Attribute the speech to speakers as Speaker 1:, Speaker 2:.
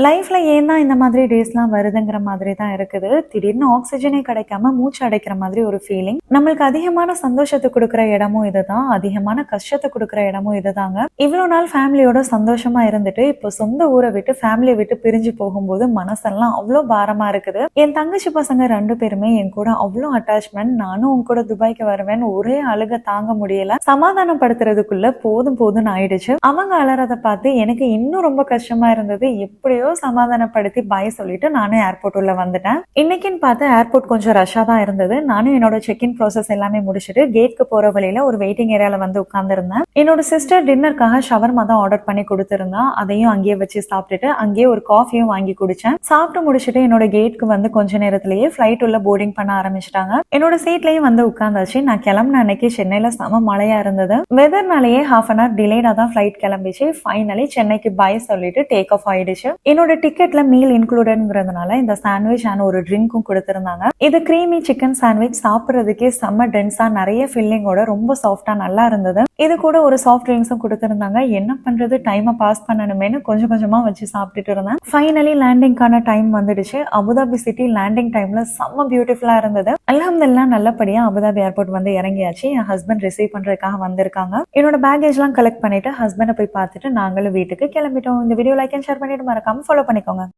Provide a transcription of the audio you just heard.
Speaker 1: லைஃப்ல ஏன் தான் இந்த மாதிரி டேஸ்லாம் வருதுங்கிற மாதிரி தான் இருக்குது. திடீர்னு ஆக்ஸிஜனே கிடைக்காம மூச்சு அடைக்கிற மாதிரி ஒரு ஃபீலிங். நம்மளுக்கு அதிகமான சந்தோஷத்தை குடுக்குற இடமும் இதுதான். அதிகமான கஷ்டத்தை குடுக்குற இடமும் இதுதாங்க. இவ்வளோ நாள் ஃபேமிலியோட சந்தோஷமா இருந்துட்டு, இப்போ சொந்த ஊரை விட்டு ஃபேமிலியை விட்டு பிரிஞ்சு போகும்போது மனசெல்லாம் அவ்வளோ பாரமா இருக்குது. என் தங்கச்சி பசங்க 2 பேருமே என் கூட அவ்வளோ அட்டாச்மெண்ட். நானும் உன் கூட துபாய்க்கு வருவேன். ஒரே அழுக தாங்க முடியல. சமாதானப்படுத்துறதுக்குள்ள போதும் போதும்னு ஆயிடுச்சு. அவங்க அலறதை பார்த்து எனக்கு இன்னும் ரொம்ப கஷ்டமா இருந்தது. எப்படியோ சமாதானப்படுத்தி பாய் சொல்லிட்டு நானும் ஏர்போர்ட் உள்ள வந்துட்டேன். இன்னைக்குன்னு பார்த்து ஏர்போர்ட் கொஞ்சம் ரஷ்ஷா தான் இருந்தது. நானும் என்னோட செக்இன் ப்ராசஸ் எல்லாமே முடிச்சுட்டு கேட்க்கு போற வழியில ஒரு வெயிட்டிங் ஏரியால வந்து உட்கார்ந்துருந்தேன். என்னோட சிஸ்டர் டின்னருக்காக ஷவர்மா தான் ஆர்டர் பண்ணி கொடுத்திருந்தா. அதையும் அங்கேயே வச்சு சாப்பிட்டுட்டு அங்கேயே ஒரு காஃபியும் வாங்கி குடிச்சேன். சாப்பிட்டு முடிச்சுட்டு என்னோட கேட்க்கு வந்து கொஞ்ச நேரத்திலேயே ஃபிளைட் உள்ள போர்டிங் பண்ண ஆரம்பிச்சிட்டாங்க. என்னோட சீட்லயும் வந்து உட்கார்ந்தாச்சு. நான் கிளம்பின அன்னைக்கு சென்னையில செம மழையா இருந்தது. வெதர்னாலேயே ஹாஃப் அன் ஹவர் டிலேடா தான் ஃபிளைட் கிளம்பிச்சு. ஃபைனலி சென்னைக்கு பாய் சொல்லிட்டு டேக் ஆஃப் ஆயிடுச்சு. என்னோட டிக்கெட்ல மீல் இன்க்ளூடட்ங்கிறதுனால இந்த சாண்ட்விச் அண்ட் ஒரு ட்ரிங்க்கும் கொடுத்திருந்தாங்க. இது கிரீமி சிக்கன் சாண்ட்விச். சாப்பிட்றதுக்கே செம்ம டென்ஸா நிறைய ஃபில்லிங்கோட ரொம்ப சாஃப்டா நல்லா இருந்தது. இது கூட ஒரு சாஃப்ட் ட்ரிங்க்ஸும் கொடுத்திருந்தாங்க. என்ன பண்றது, டைமை பாஸ் பண்ணணுமேனு கொஞ்சம் கொஞ்சமா வச்சு சாப்பிட்டுட்டு இருந்தேன். ஃபைனலி லேண்டிங்கான டைம் வந்துடுச்சு. அபுதாபி சிட்டி லேண்டிங் டைம்ல செம்ம பியூட்டிஃபுல்லா இருந்தது. அல்ஹம்துலில்லாஹ் நல்லபடியா அபுதாபி ஏர்போர்ட் வந்து இறங்கியாச்சு. என் ஹஸ்பண்ட் ரிசீவ் பண்றதுக்காக வந்திருக்காங்க. என்னோட பேக்கேஜ் எல்லாம் கலெக்ட் பண்ணிட்டு ஹஸ்பண்டை போய் பார்த்துட்டு நாங்களும் வீட்டுக்கு கிளம்பிட்டோம். இந்த வீடியோ லைக் அண்ட் ஷேர் பண்ணிட்டு மறக்காம ஃபாலோ பண்ணிக்கோங்க.